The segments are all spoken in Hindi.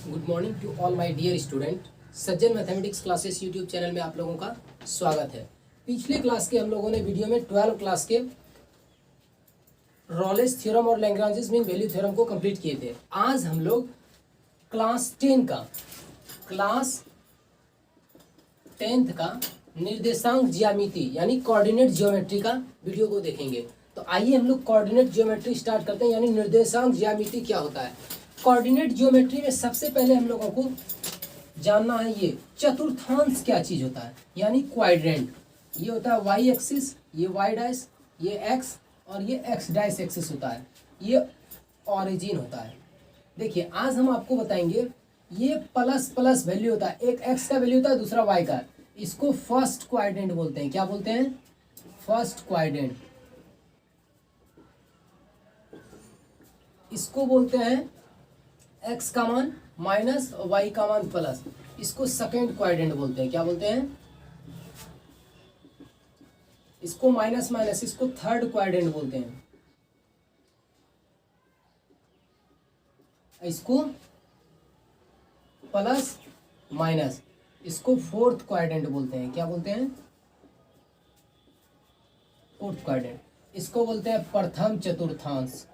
Good morning to all my dear student. Sajjan mathematics classes YouTube channel में आप लोगों का स्वागत है। पिछले क्लास के हम लोगों ने वीडियो में 12 क्लास के रॉलेस थ्योरम और लैग्रांज मीन वैल्यू थ्योरम को कंप्लीट किए थे। आज हम लोग क्लास 10th का निर्देशांक ज्यामिति यानी कोऑर्डिनेट ज्योमेट्री का वीडियो को देखेंगे। तो आइए हम लोग कोऑर्डिनेट ज्योमेट्री स्टार्ट करते हैं, यानी निर्देशांक ज्यामिति क्या होता है। कोऑर्डिनेट ज्योमेट्री में सबसे पहले हम लोगों को जानना है ये चतुर्थांश क्या चीज होता है, यानी क्वाड्रेंट। ये होता है वाई एक्सिस, ये वाई डैश, ये एक्स और ये एक्स डैश एक्सिस होता है, ये ऑरिजिन होता है। देखिए आज हम आपको बताएंगे ये प्लस प्लस वैल्यू होता है, एक एक्स का वैल्यू होता है दूसरा वाई का, इसको फर्स्ट क्वाड्रेंट बोलते हैं। क्या बोलते हैं? First quadrant. इसको बोलते हैं एक्स का मान माइनस और वाई का मान प्लस, इसको सेकेंड क्वाड्रेंट बोलते हैं। क्या बोलते हैं? इसको माइनस माइनस, इसको थर्ड क्वाड्रेंट बोलते हैं। इसको प्लस माइनस, इसको फोर्थ क्वाड्रेंट बोलते हैं। क्या बोलते हैं? Fourth quadrant. इसको बोलते हैं प्रथम चतुर्थांश,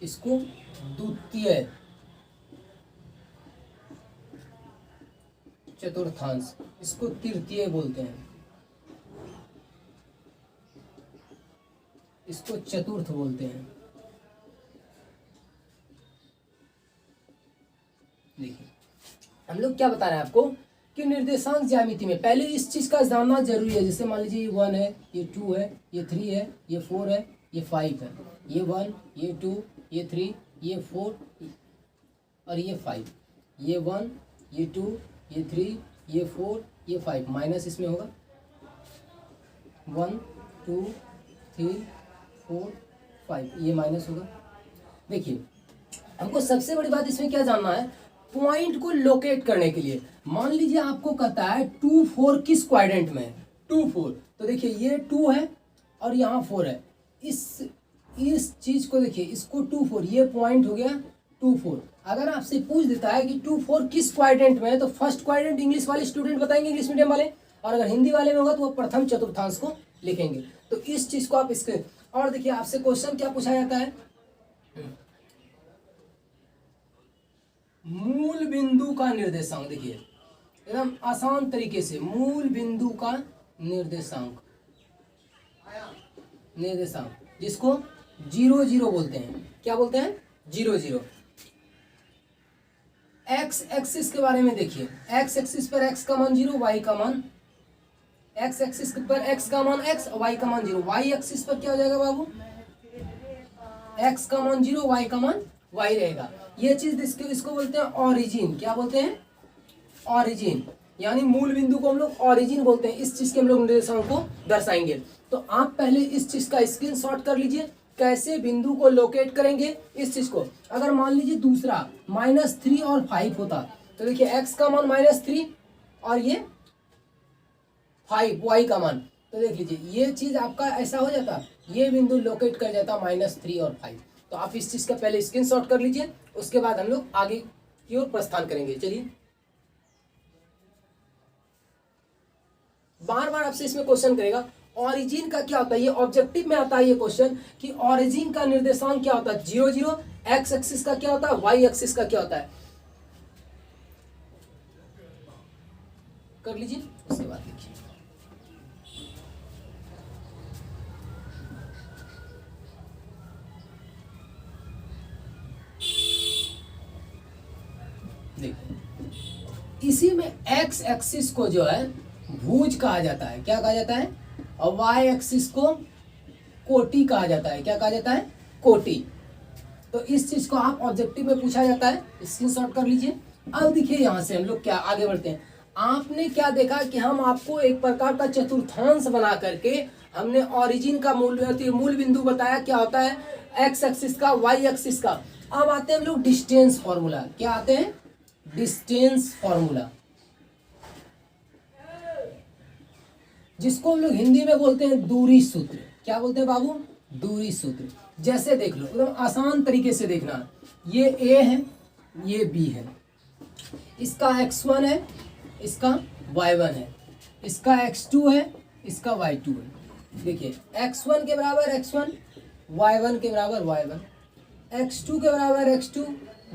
इसको द्वितीय चतुर्थांश, इसको तृतीय बोलते हैं, इसको चतुर्थ बोलते हैं। देखिए हम लोग क्या बता रहे हैं आपको कि निर्देशांक ज्यामिति में पहले इस चीज का जानना जरूरी है। जैसे मान लीजिए ये 1 है, ये 2 है, ये 3 है, ये 4 है, ये 5 है, ये 1, ये 2, ये 3, ये 4 और ये 5, ये 1, ये 2, ये 3, ये 4, ये 5, माइनस इसमें होगा 1, 2, 3, 4, 5, ये माइनस होगा। देखिए हमको सबसे बड़ी बात इसमें क्या जानना है, पॉइंट को लोकेट करने के लिए। मान लीजिए आपको कहता है 2, 4 किस क्वाड्रेंट में है, 2, 4, तो देखिए ये 2 है और यहाँ 4 है। इस चीज को देखिए, इसको 2, 4, ये पॉइंट हो गया 2, 4। अगर आपसे पूछ देता है कि 2, 4 किस क्वाड्रेंट में है, तो फर्स्ट क्वाड्रेंट इंग्लिश वाले स्टूडेंट बताएंगे, इंग्लिश मीडियम वाले, और अगर हिंदी वाले में होगा तो वो प्रथम चतुर्थांश को लिखेंगे। तो इस चीज को आप इसके, और देखिए आपसे क्वेश्चन क्या पूछा जाता है, मूल बिंदु का निर्देशांक। देखिए एकदम आसान तरीके से मूल बिंदु का निर्देशांक, जिसको 0, 0 बोलते हैं। क्या बोलते हैं? 0, 0। एक्स एक्सिस के बारे में देखिए, एक्स एक्सिस पर एक्स का मान 0, वाई का मान, एक्स एक्सिस पर एक्स का मान एक्स, वाई का मान 0। वाई एक्सिस पर क्या हो जाएगा बाबू? एक्स का मान 0, वाई का मान वाई रहेगा। ये चीज इसको बोलते हैं ऑरिजिन। क्या बोलते हैं? ऑरिजिन, यानी मूल बिंदु को हम लोग ऑरिजिन बोलते हैं। इस चीज के हम लोग निर्देशांक को दर्शाएंगे। तो आप पहले इस चीज का स्क्रीनशॉट कर लीजिए, कैसे बिंदु को लोकेट करेंगे इस चीज को। अगर मान लीजिए दूसरा -3 और 5 होता, तो देखिए एक्स का मान -3 और ये 5 वाई का मान, तो देख लीजिए ये चीज आपका ऐसा हो जाता, ये बिंदु लोकेट कर जाता -3 और 5। तो आप इस चीज का पहले स्क्रीनशॉट कर लीजिए, उसके बाद हम लोग आगे की ओर प्रस्थान करेंगे। चलिए बार बार आपसे इसमें क्वेश्चन करेगा ऑरिजिन का क्या होता है, ये ऑब्जेक्टिव में आता है ये क्वेश्चन कि ऑरिजिन का निर्देशांक क्या होता है। 0, 0 एक्स एक्सिस का क्या होता है, वाई एक्सिस का क्या होता है, कर लीजिए, उसके बाद देखिए। देखिए इसी में एक्स एक्सिस को जो है भुज कहा जाता है। क्या कहा जाता है? और वाई एक्सिस को कोटि कहा जाता है। क्या कहा जाता है? कोटि। तो इस चीज को आप ऑब्जेक्टिव में पूछा जाता है, स्क्रीनशॉट कर लीजिए। अब देखिए यहाँ से हम लोग क्या आगे बढ़ते हैं। आपने क्या देखा कि हम आपको एक प्रकार का चतुर्थांश बना करके हमने ऑरिजिन का मूल बिंदु बताया क्या होता है, एक्स एक्सिस का, वाई एक्सिस का। अब आते हैं हम लोग डिस्टेंस फॉर्मूला। क्या आते हैं? डिस्टेंस फॉर्मूला, जिसको हम लोग हिंदी में बोलते हैं दूरी सूत्र। क्या बोलते हैं बाबू? दूरी सूत्र। जैसे देख लो एकदम आसान तरीके से देखना, ये ए है, ये बी है, इसका x1 है, इसका y1 है, इसका x2 है, इसका y2 है। देखिए x1 के बराबर x1, y1 के बराबर y1, x2 के बराबर x2,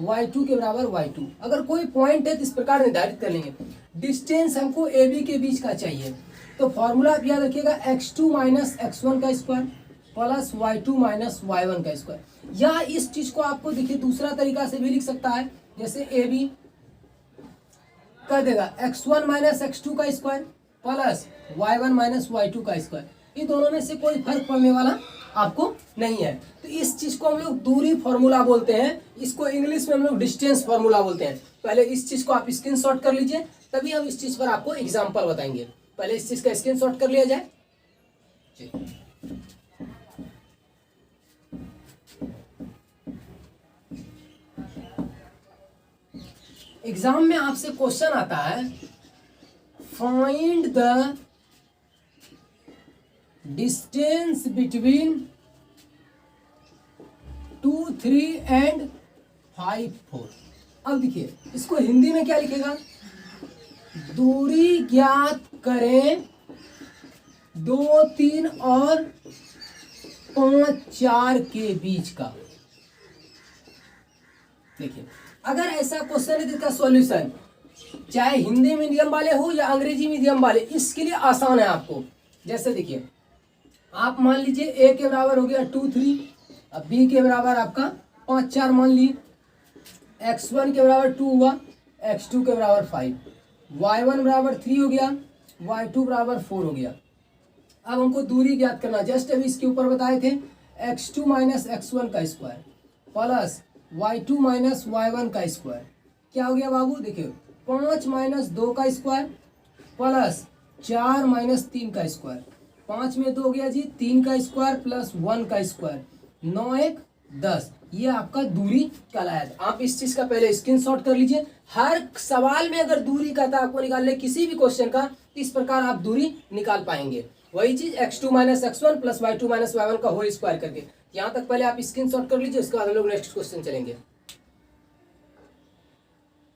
y2 के बराबर y2। अगर कोई पॉइंट है तो इस प्रकार निर्धारित कर लेंगे। डिस्टेंस हमको ए बी के बीच का चाहिए, तो फॉर्मूला आप याद रखिएगा x2 माइनस x1 का square plus y2 minus y1 का स्क्वायर। या इस चीज को आपको देखिए दूसरा तरीका से भी लिख सकता है, जैसे ए बी कर देगा x1 माइनस x2 का square plus y1 minus y2 का स्क्वायर। ये दोनों में से कोई फर्क पड़ने वाला आपको नहीं है, तो इस चीज को हम लोग दूरी फॉर्मूला बोलते हैं। इसको इंग्लिश में हम लोग डिस्टेंस फॉर्मूला बोलते हैं। पहले इस चीज को आप स्क्रीनशॉट कर लीजिए, तभी हम इस चीज पर आपको एग्जांपल बताएंगे। पहले इस चीज का स्क्रीनशॉट कर लिया जाए। एग्जाम में आपसे क्वेश्चन आता है, find the distance between 2, 3 and 5, 4। अब देखिए इसको हिंदी में क्या लिखेगा, दूरी ज्ञात करें 2, 3 और 5, 4 के बीच का। देखिए अगर ऐसा क्वेश्चन है जिसका सॉल्यूशन चाहे हिंदी मीडियम वाले हो या अंग्रेजी मीडियम वाले, इसके लिए आसान है आपको। जैसे देखिए आप मान लीजिए ए के बराबर हो गया 2, 3, अब बी के बराबर आपका 5, 4 मान ली, x1 के बराबर 2 हुआ, x2 के बराबर 5, y1 बराबर 3 हो गया, y2 बराबर 4 हो गया। अब हमको दूरी ज्ञात करना, जस्ट अभी इसके ऊपर बताए थे, x2 माइनस x1 का square plus y2 minus y1 का स्क्वायर। क्या हो गया बाबू, देखिए 5 माइनस 2 का स्क्वायर प्लस 4 माइनस 3 का स्क्वायर। 5 में 2 हो गया जी, 3 का स्क्वायर प्लस 1 का स्क्वायर, 9, 1, 10। ये आपका दूरी कहलाया। आप इस चीज का पहले स्क्रीनशॉट कर लीजिए। हर सवाल में अगर दूरी का था आपको निकालने किसी भी क्वेश्चन का, इस प्रकार आप दूरी निकाल पाएंगे। वही चीज x2 minus x1 plus y2 minus y1 का होल स्क्वायर करके। यहाँ तक पहले आप स्क्रीनशॉट कर लीजिए, उसके बाद हम लोग नेक्स्ट क्वेश्चन चलेंगे।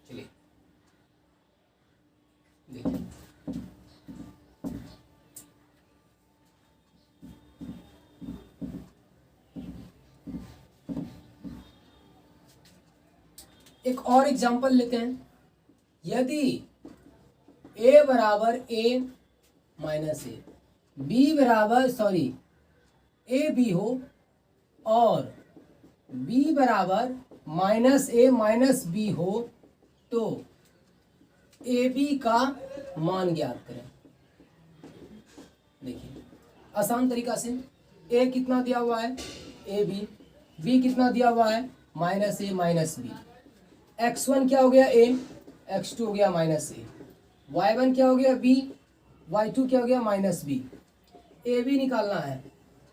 चलिए देखिए एक और एग्जांपल लेते हैं। यदि a बराबर a माइनस ए, बी बराबर ए बी हो और b बराबर माइनस ए माइनस बी हो, तो ए बी का मान ज्ञात करें। देखिए आसान तरीका से, a कितना दिया हुआ है ए बी, b कितना दिया हुआ है माइनस ए माइनस बी, x1 क्या हो गया a, x2 हो गया माइनस ए, y1 क्या हो गया b, y2 क्या हो गया माइनस बी। ए बी निकालना है,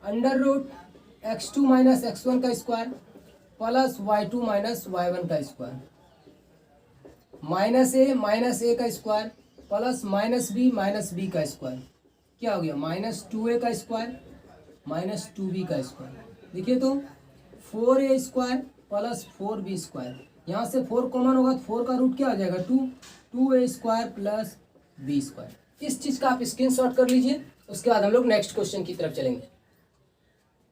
under root x2 minus x1 का square plus y2 minus y1 का स्क्वायर, माइनस ए का स्क्वायर प्लस माइनस बी का स्क्वायर। क्या हो गया माइनस 2a का स्क्वायर माइनस 2b का स्क्वायर। देखिए तो 4a square plus 4b square, यहाँ से 4 कॉमन होगा तो 4 का रूट क्या हो जाएगा 2, 2a square plus b square. इस चीज़ का आप स्क्रीनशॉट कर लीजिए, उसके बाद हम लोग नेक्स्ट क्वेश्चन की तरफ चलेंगे।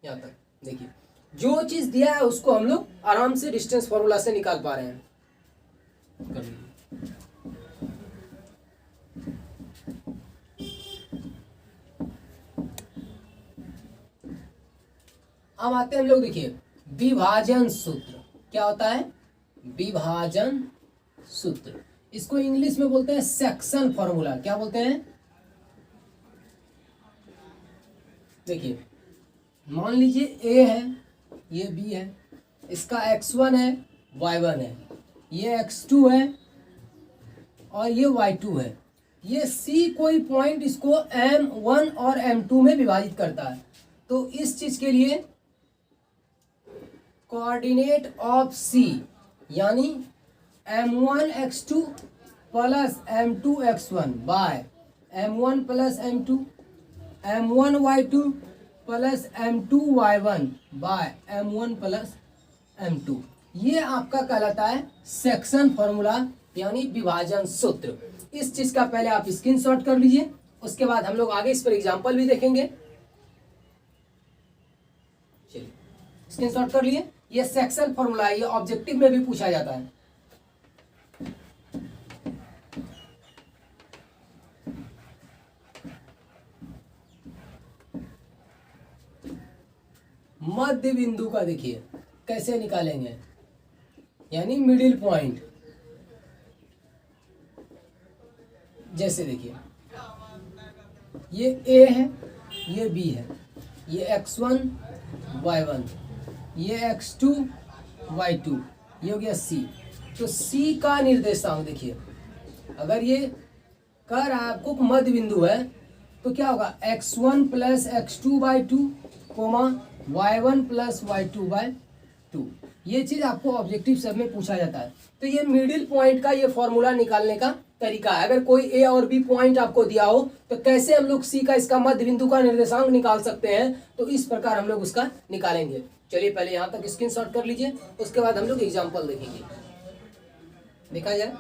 यहाँ तक देखिए जो चीज़ दिया है उसको हम लोग आराम से डिस्टेंस फॉर्मूला से निकाल पा रहे हैं। कर लीजिए। अब आते हैं हम लोग, देखिए विभाजन सूत्र क्या होता है, विभाजन सूत्र। इसको इंग्लिश में बोलते हैं सेक्शन फॉर्मूला। क्या बोलते हैं, देखिए मान लीजिए a है, ये b है, इसका x1 है, y1 है, ये x2 है और ये y2 है। ये c कोई पॉइंट इसको m1 और m2 में विभाजित करता है। तो इस चीज के लिए कोऑर्डिनेट ऑफ c यानी m1 x2 plus m2 x1 by m1 plus m2 m1 y2 plus M2Y1 by M1 plus M2। ये आपका कहलाता है सेक्शन फॉर्मूला यानी विभाजन सूत्र। इस चीज का पहले आप स्क्रीनशॉट कर लीजिए, उसके बाद हम लोग आगे इस पर एग्जांपल भी देखेंगे। चलिए स्क्रीनशॉट कर लिए। ये सेक्शन फॉर्मूला ये ऑब्जेक्टिव में भी पूछा जाता है। मध्य बिंदु का देखिए कैसे निकालेंगे, यानी मिडिल पॉइंट। जैसे देखिए ये A है, ये B है, ये x1 y1, ये x2 y2, ये हो गया C। तो C का निर्देशांक देखिए, अगर ये कर आपको मध्य बिंदु है तो क्या होगा x1 plus x2 by 2 comma y1 plus y2 by 2। ये चीज आपको ऑब्जेक्टिव सब में पूछा जाता है। तो ये मिडिल पॉइंट का ये फॉर्मूला निकालने का तरीका है। अगर कोई ए और बी पॉइंट आपको दिया हो तो कैसे हम लोग सी का इसका मध्य बिंदु का निर्देशांक निकाल सकते हैं, तो इस प्रकार हम लोग उसका निकालेंगे। चलिए पहले यहाँ तक स्क्रीनशॉट कर लीजिए, उसके बाद हम लोग एग्जाम्पल देखेंगे। देखा जाए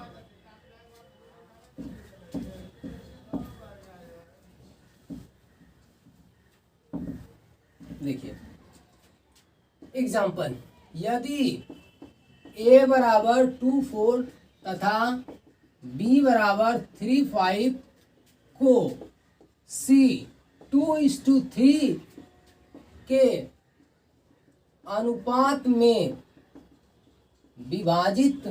देखिए एग्जाम्पल, यदि a बराबर 2, 4 तथा b बराबर 3, 5 को c 2:3 के अनुपात में विभाजित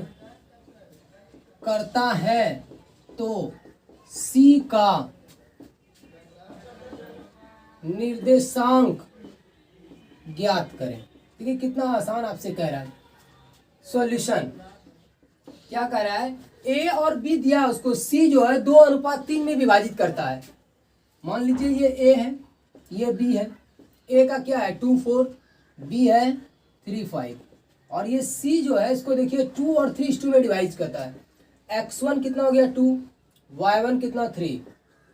करता है तो c का निर्देशांक ज्ञात करें। देखिए कितना आसान आपसे कह रहा है। सॉल्यूशन क्या कह रहा है, ए और बी दिया, उसको सी जो है 2:3 में विभाजित करता है। मान लीजिए ये ए है, ये बी है। ए का क्या है 2, 4, बी है 3, 5, और ये सी जो है इसको देखिए 2 और 3:2 में डिवाइड करता है। x1 कितना हो गया 2, y1 कितना 3,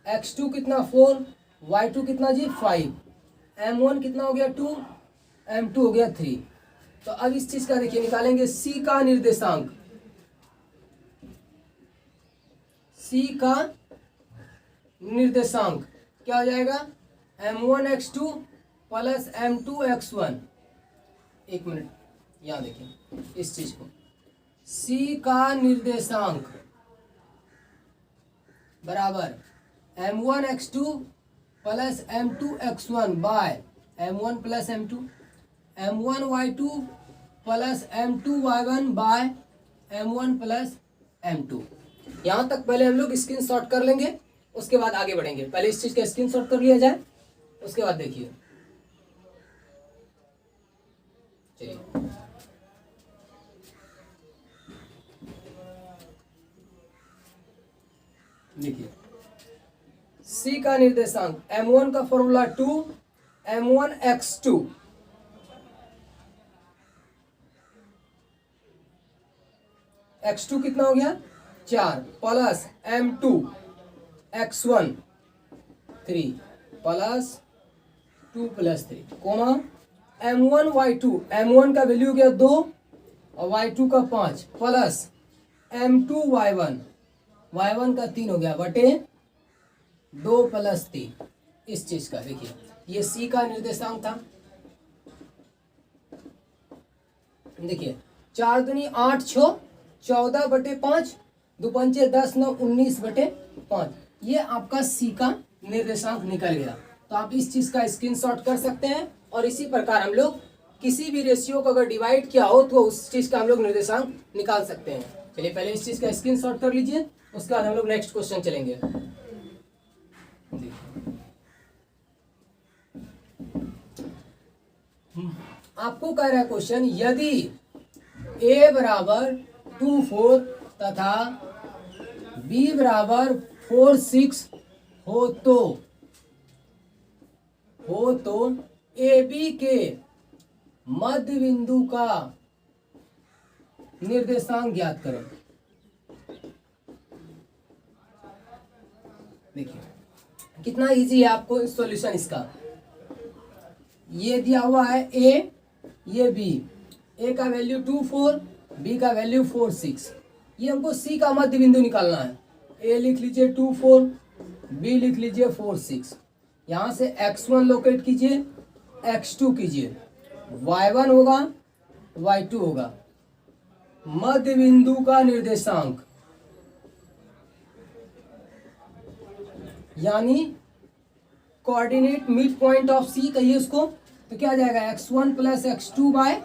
x2 कितना 4, y2 कितना जी 5, m1 कितना हो गया 2, m2 हो गया 3। तो अब इस चीज का देखिए निकालेंगे c का निर्देशांक। c का निर्देशांक क्या हो जाएगा m1x2 प्लस m2x1। एक मिनट यहां देखिए इस चीज को, c का निर्देशांक बराबर m1x2 plus m2x1 by m1 plus m2, m1y2 plus m2y1 by m1 plus m2। यहाँ तक पहले हम लोग स्क्रीनशॉट कर लेंगे, उसके बाद आगे बढ़ेंगे। पहले इस चीज का स्क्रीनशॉट कर लिया जाए, उसके बाद देखिए। चलिए देखिए C का निर्देशांक m1 का फॉर्मूला 2, m1x2 x2 कितना हो गया 4 plus m2 x1 3 plus 2 plus 3 coma m1 y2, m1 का वैल्यू गया 2 और y2 का 5 प्लस m2 y1, y1 का 3 हो गया बटे 2 प्लस 3। इस चीज का देखिए ये C का निर्देशांक था। देखिए 4 दूनी 8, 6, 14 बटे 5, 2 पंचे 10, 9, 19 बटे 5। ये आपका C का निर्देशांक निकल गया। तो आप इस चीज का स्क्रीनशॉट कर सकते हैं, और इसी प्रकार हम लोग किसी भी रेशियो को अगर डिवाइड किया हो तो उस चीज का हम लोग निर्देशांक निकाल सकते हैं। चलिए पहले इस चीज का स्क्रीनशॉट कर लीजिए, उसके बाद हम लोग नेक्स्ट क्वेश्चन चलेंगे। आपको कह रहा है क्वेश्चन, यदि a बराबर 2, 4 तथा b बराबर 4, 6 हो तो AB के मध्य बिंदु का निर्देशांक ज्ञात करें। देखिए कितना इजी है आपको सॉल्यूशन इसका। ये दिया हुआ है ए, ये बी, ए का वैल्यू 2 4, बी का वैल्यू 4 6। ये हमको सी का मध्य बिंदु निकालना है। ए लिख लीजिए 2 4, बी लिख लीजिए 4 6। यहाँ से x1 लोकेट कीजिए, x2 कीजिए, y1 होगा, y2 होगा। मध्य बिंदु का निर्देशांक यानी कोऑर्डिनेट मिड पॉइंट ऑफ सी कहिए उसको, तो क्या आ जाएगा x1 plus x2 bye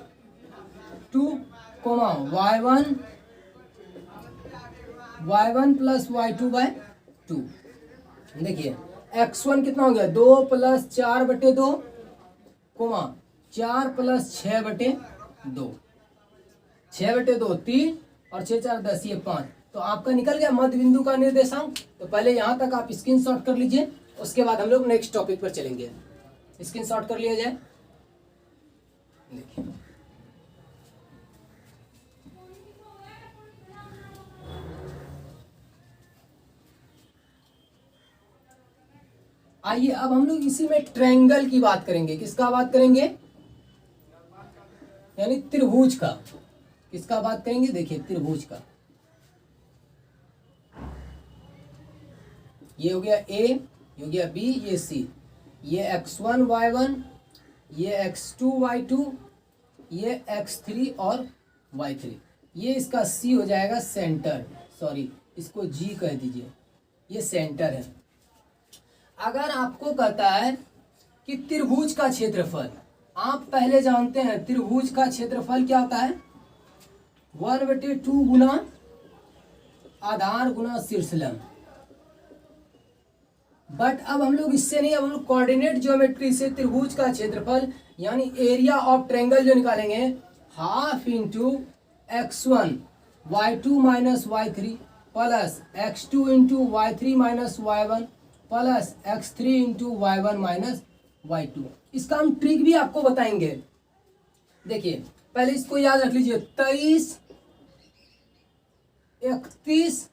2, y1 plus y2 bye 2। देखिए x1 कितना हो गया 2 प्लस 4/2, 4 प्लस 6/2, 6/2 3 और 6 4 10, ये 5। तो आपका निकल गया मध्य बिंदु का निर्देशांक। तो पहले यहाँ तक आप स्क्रीनशॉट कर लीजिए, उसके बाद हम लोग नेक्स्ट टॉपिक पर चलेंगे। स्क्रीनशॉट कर लिया जाए। देखिए आइए अब हम लोग इसी में ट्रायंगल की बात करेंगे। किसका बात करेंगे? यानी त्रिभुज का। किसका बात करेंगे? देखिए त्रिभुज का। ये हो गया ए, ये हो गया बी, ये सी, ये x1 y1, ये x2 y2, ये x3 और y3। ये इसका सी हो जाएगा सेंटर, सॉरी इसको जी कह दीजिए, ये सेंटर है। अगर आपको कहता है कि त्रिभुज का क्षेत्रफल, आप पहले जानते हैं त्रिभुज का क्षेत्रफल क्या होता है 1/2 गुना आधार गुना शीर्षलंब। बट अब हम लोग इससे नहीं, अब हम लोग कोऑर्डिनेट ज्योमेट्री से त्रिभुज का क्षेत्रफल यानी एरिया ऑफ ट्रायंगल जो निकालेंगे, half into x1 y2 minus y3 plus x2 into y3 minus y1 plus x3 into y1 minus y2। इसका हम ट्रिक भी आपको बताएंगे। देखिए पहले इसको याद रख लीजिए 23 31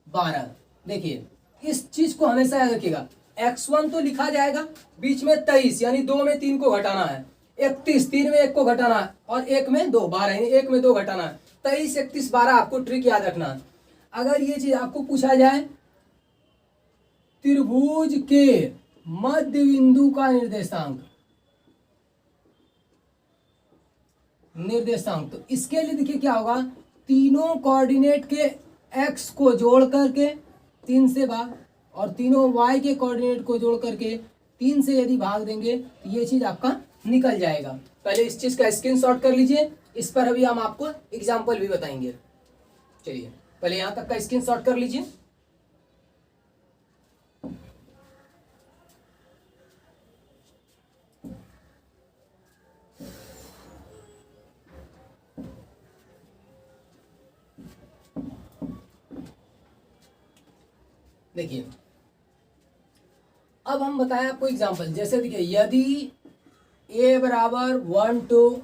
12। देखिए इस चीज को हमेशा याद रखिएगा। x1 तो लिखा जाएगा, बीच में 23 यानी 2 में 3 को घटाना है, 31 3 में 1 को घटाना है और 1 में 2 12 यानी 1 में 2 घटाना है। 23 31 12 आपको ट्रिक याद रखना है। अगर ये चीज आपको पूछा जाए त्रिभुज के मध्य बिंदु का निर्देशांक, तो इसके लिए देखिए क्या होगा, तीनों कोऑर्डिनेट के x को जोड़ करके 3 से भाग और तीनों y के कोऑर्डिनेट को जोड़ करके 3 से यदि भाग देंगे तो ये चीज आपका निकल जाएगा। पहले इस चीज का स्क्रीनशॉट कर लीजिए, इस पर अभी हम आपको एग्जांपल भी बताएंगे। चलिए पहले यहां तक का स्क्रीनशॉट कर लीजिए। देखिए अब हम बताएं आपको एग्जांपल। जैसे देखिए यदि a बराबर 1 2,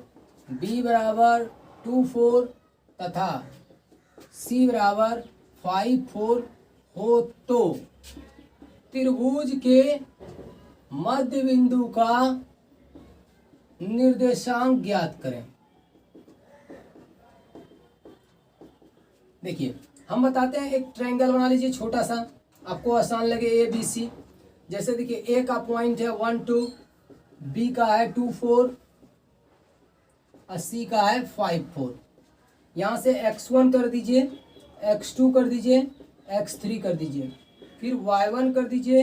b बराबर 2 4 तथा c बराबर 5 4 हो तो त्रिभुज के मध्य बिंदु का निर्देशांक ज्ञात करें। देखिए हम बताते हैं, एक ट्रायंगल बना लीजिए छोटा सा, आपको आसान लगे ए बी सी। जैसे देखिए ए का पॉइंट है 1 2, बी का है 2 4 और सी का है 5 4। यहाँ से x1 कर दीजिए, x2 कर दीजिए, x3 कर दीजिए, फिर y1 कर दीजिए,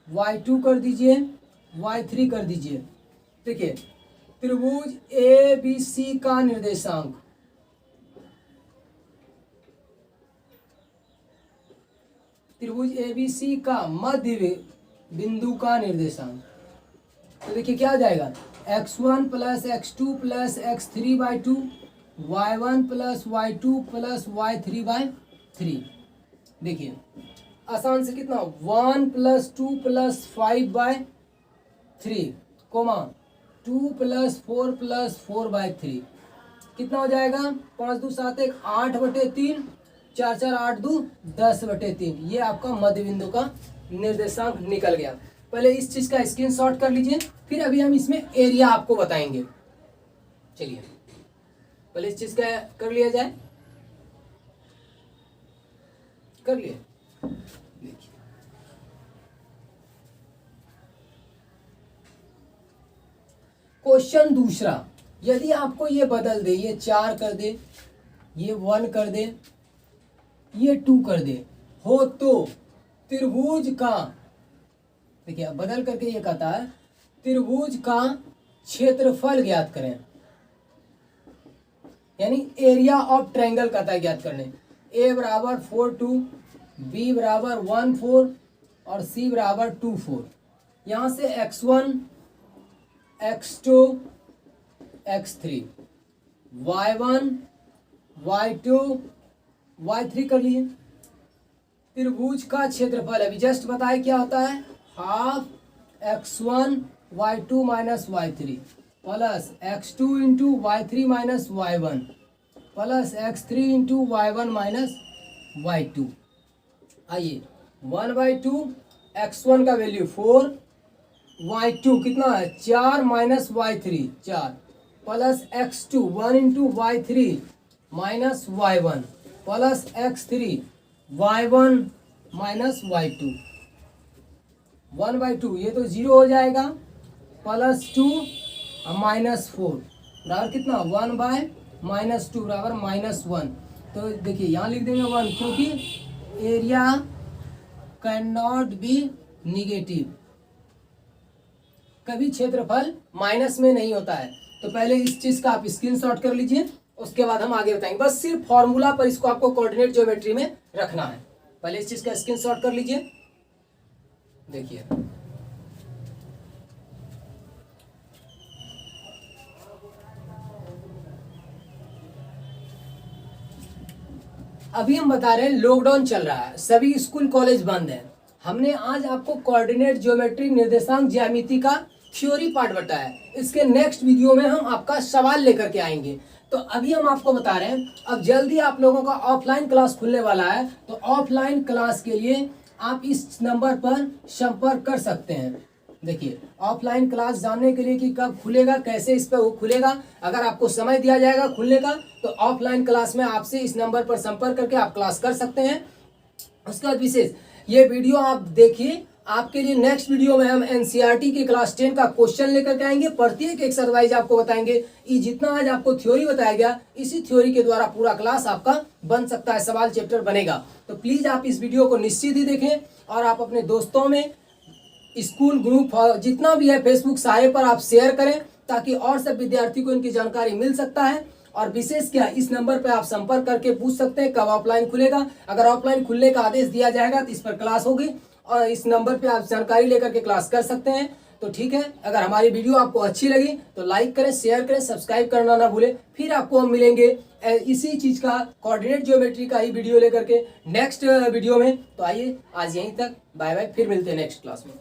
y2 कर दीजिए, y3 कर दीजिए। देखिए त्रिभुज ए बी सी का निर्देशांक, त्रिभुज एबीसी का मध्य बिंदु का निर्देशांक। तो देखिए क्या आ जाएगा x1 plus x2 plus x3 by 2, y1 plus y2 plus y3 by 3। देखिए आसान से कितना 1 plus 2 plus 5 by 3 comma 2 plus 4 by 3 कितना हो जाएगा 5 2 7 1 8/3 4 4 8 2 10/3। ये आपका मध्य बिंदु का निर्देशांक निकल गया। पहले इस चीज का स्क्रीनशॉट कर लीजिए, फिर अभी हम इसमें एरिया आपको बताएंगे। चलिए पहले इस चीज का कर लिया जाए, कर लिए। देखिए क्वेश्चन दूसरा, यदि आपको ये बदल दे, ये 4 कर दे, ये 1 कर दे, ये 2 कर दे, हो तो त्रिभुज का, देखिए अब बदल करके ये कहता है त्रिभुज का क्षेत्रफल ज्ञात करें, यानी एरिया ऑफ ट्रायंगल कहता है ज्ञात करने। ए बराबर 4 2, बी बराबर 1 4 और सी बराबर 2 4। यहाँ से x1 x2 x3 y1 y2 y3 कर लिए। त्रिभुज का क्षेत्रफल अभी जस्ट बताए क्या होता है, half x1 y2 minus y3 plus x2 into y3 minus y1 plus x3 into y1 minus y2। आइए 1/2 x1 का वैल्यू 4, y2 कितना है 4 minus y3 4 plus x2 1 into y3 minus y1 plus x3 y1 minus y2। 1/2 ये तो 0 हो जाएगा, प्लस 2 माइनस 4 बराबर कितना 1/-2 बराबर -1। तो देखिए यहाँ लिख देंगे 1, क्योंकि area can not be negative, कभी क्षेत्रफल माइनस में नहीं होता है। तो पहले इस चीज का आप स्क्रीनशॉट कर लीजिए, उसके बाद हम आगे बताएंगे। बस सिर्फ फॉर्मूला पर इसको आपको कोऑर्डिनेट ज्योमेट्री में रखना है। पहले इस चीज का स्क्रीनशॉट कर लीजिए। देखिए अभी हम बता रहे हैं लॉकडाउन चल रहा है, सभी स्कूल कॉलेज बंद है। हमने आज आपको कोऑर्डिनेट ज्योमेट्री निर्देशांक ज्यामिति का थ्योरी पार्ट बताया है। इसके नेक्स्ट वीडियो में हम आपका सवाल लेकर के आएंगे। तो अभी हम आपको बता रहे हैं अब जल्दी आप लोगों का ऑफलाइन क्लास खुलने वाला है, तो ऑफलाइन क्लास के लिए आप इस नंबर पर संपर्क कर सकते हैं। देखिए ऑफलाइन क्लास जानने के लिए कि कब खुलेगा, कैसे इस पर वो खुलेगा, अगर आपको समय दिया जाएगा खुलने का तो ऑफलाइन क्लास में आपसे इस नंबर पर संपर्क करके आप क्लास कर सकते हैं। उसके बाद विशेष ये वीडियो आप देखिए, आपके लिए नेक्स्ट वीडियो में हम एनसीईआरटी की क्लास 10 का क्वेश्चन लेकर के आएंगे। प्रत्येक एक्सरसाइज आपको बताएंगे। ये जितना आज आपको थ्योरी बताया गया, इसी थ्योरी के द्वारा पूरा क्लास आपका बन सकता है, सवाल चैप्टर बनेगा। तो प्लीज आप इस वीडियो को निश्चित ही देखें और आप अपने दोस्तों में, स्कूल ग्रुप जितना भी है फेसबुक सारे पर आप शेयर करें, ताकि और सब विद्यार्थी को इनकी जानकारी मिल सकता है। और विशेष क्या, इस नंबर पे आप संपर्क करके पूछ सकते हैं कब ऑफलाइन खुलेगा। अगर ऑफलाइन खुलने का आदेश दिया जाएगा तो इस पर क्लास होगी और इस नंबर पे आप जानकारी लेकर के क्लास कर सकते हैं। तो ठीक है, अगर हमारी वीडियो आपको अच्छी लगी तो लाइक करें, शेयर करें, सब्सक्राइब करना ना भूलें। फिर आपको हम मिलेंगे इसी चीज का कोऑर्डिनेट ज्योमेट्री का ही वीडियो लेकर के नेक्स्ट वीडियो में। तो आइए आज यहीं तक, बाय बाय, फिर मिलते हैं नेक्स्ट क्लास में।